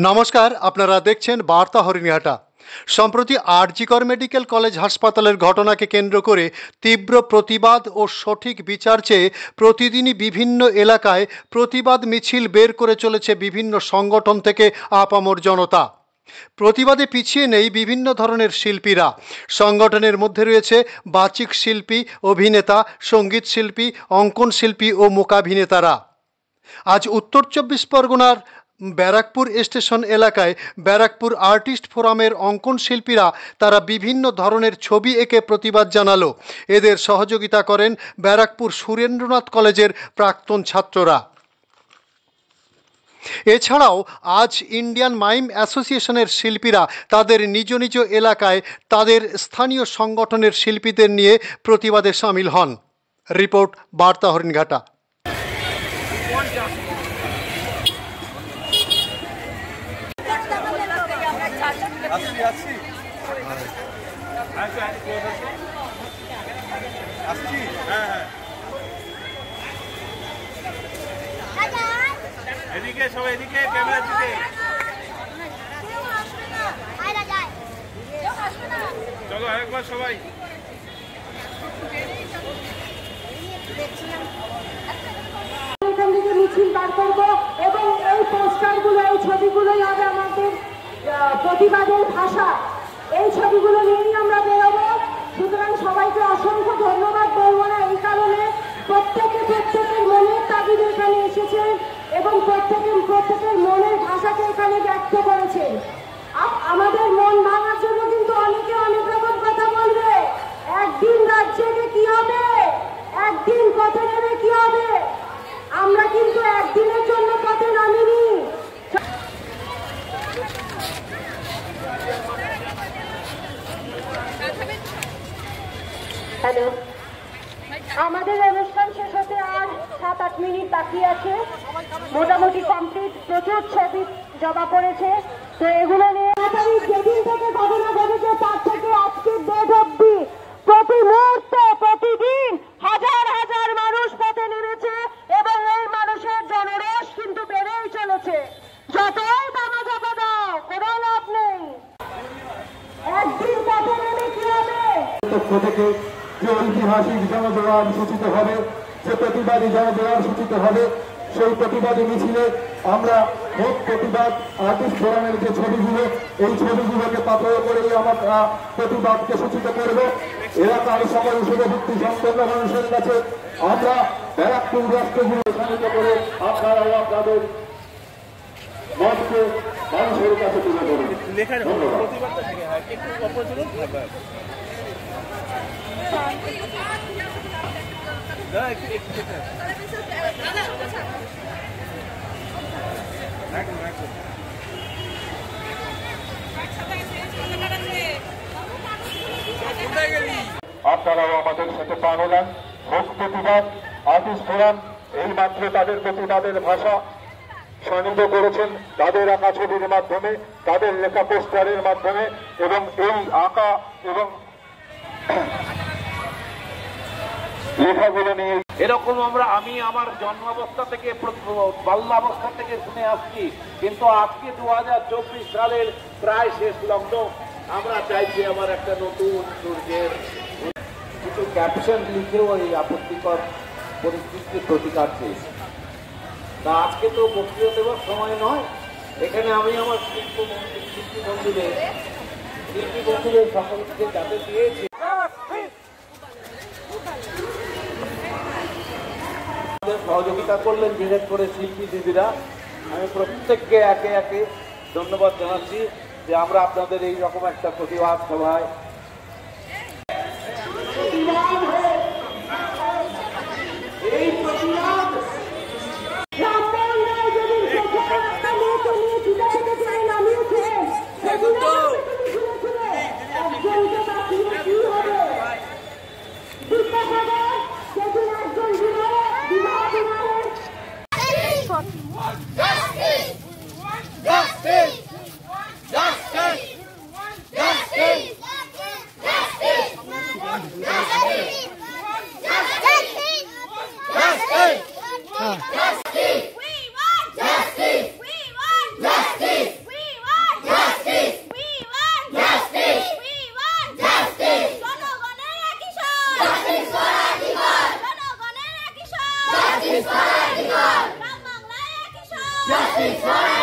নমস্কার, আপনারা দেখছেন বার্তা হরিণঘাটা। সম্প্রতি আরজিকর মেডিকেল কলেজ হাসপাতালের ঘটনাকে কেন্দ্র করে তীব্র প্রতিবাদ ও সঠিক বিচার চেয়ে প্রতিদিনই বিভিন্ন এলাকায় প্রতিবাদ মিছিল বের করে চলেছে বিভিন্ন সংগঠন থেকে আপামর জনতা। প্রতিবাদে পিছিয়ে নেই বিভিন্ন ধরনের শিল্পীরা। সংগঠনের মধ্যে রয়েছে বাচিক শিল্পী, অভিনেতা, সঙ্গীত শিল্পী, অঙ্কন শিল্পী ও মূকাভিনেতারা। আজ উত্তর চব্বিশ পরগনার ব্যারাকপুর স্টেশন এলাকায় ব্যারাকপুর আর্টিস্ট ফোরামের অঙ্কন শিল্পীরা তারা বিভিন্ন ধরনের ছবি এঁকে প্রতিবাদ জানালো। এদের সহযোগিতা করেন ব্যারাকপুর সুরেন্দ্রনাথ কলেজের প্রাক্তন ছাত্ররা। এছাড়াও আজ ইন্ডিয়ান মাইম অ্যাসোসিয়েশনের শিল্পীরা তাদের নিজ নিজ এলাকায় তাদের স্থানীয় সংগঠনের শিল্পীদের নিয়ে প্রতিবাদে সামিল হন। রিপোর্ট বার্তা হরিণঘাটা। এদিকে সবাই, এদিকে ক্যামেরার দিকে চলো আরেকবার সবাই। এখান থেকে মিছিল বার করবো এবং এই পোস্টারগুলো, এই ছবিগুলোই হবে আমাদের প্রতিবাদের ভাষা। এই ছবিগুলো নিয়েই আমরা বেরোবো। সুতরাং সবাইকে অসংখ্য ধন্যবাদ বলবো না, এই কারণে প্রত্যেকের মনের তাগিদে এখানে এসেছেন এবং প্রত্যেকের মনের ভাষাকে এখানে ব্যক্ত করেছেন। আমাদের মন ভাঙার জন্য কিন্তু অনেকে অনেক রকম কথা বলবে। একদিন রাজ্যে কি হবে, একদিন পথে নেমে কি হবে। আমরা কিন্তু একদিনের জন্য পথে নামিনি। হ্যালো, আমাদের অনুষ্ঠান শেষ হতে আর 7-8 মিনিট বাকি আছে। মোটামুটি কমপ্লিট। প্রচুর ছবি জমা পড়েছে, তো এগুলো নিয়ে যেদিন থেকে ঘটনা ঘটেছে তার থেকে আজকের ডেট অব্দি প্রতি মুহূর্তে প্রতিদিন হাজার হাজার মানুষ পথে নেমেছে এবং এই মানুষের জনরোষ কিন্তু বেড়েই চলেছে। যতই দামা চাপা দাও, কোনো লাভ নেই। একদিন পথে নেমে কি হবে? যে ঐতিহাসিক জনজোয়ার সূচিত হবে, যে প্রতিবাদী জনজোয়ার সূচিত হবে, সেই প্রতিবাদী মিছিলে আমরা ভোট প্রতিবাদ আর্টিস্ট ফোরামের যে ছবিগুলো, এই ছবিগুলোকে পাথর করেই আমরা প্রতিবাদকে সূচিত করব। এলাকার সকল শুভবৃত্তি সম্পন্ন মানুষের কাছে আমরা ব্যারাকপুর রাষ্ট্রগুলো উৎসাহিত করে আপনারাও আপনাদের মতকে মানুষের কাছে তুলে ধরুন। আপনারাও আমাদের সাথে পা মেলান। ভোট প্রতিবাদ আর্টিস্ট ফোরাম এই মাত্র তাদের প্রতিবাদের ভাষা স্বনির্মিত করেছেন তাদের আঁকা ছবির মাধ্যমে, তাদের লেখা পোস্টারের মাধ্যমে এবং এই আঁকা এবং লেখাগুলো নিয়ে এরকম আমি আমার জন্মাবস্থা থেকে বাল্যাবস্থা থেকে শুনে আসছি, কিন্তু আজকে 2024 সালের প্রায় শেষ লগ্ন। আমরা চাইছি আমার একটা নতুন সূর্যের কিছু ক্যাপশন লিখেও এই আপত্তিকর পরিস্থিতির প্রতিকার চেয়েছি। তা আজকে তো বক্তৃতা দেওয়ার সময় নয়। এখানে আমি আমার শিল্পী বন্ধুদের সকলকে যাতে দিয়েছি, সহযোগিতা করলেন বিশেষ করে শিল্পী দিদিরা। আমি প্রত্যেককে একে একে ধন্যবাদ জানাচ্ছি যে আমরা আপনাদের এই রকম একটা প্রতিবাদ সভায় Justice for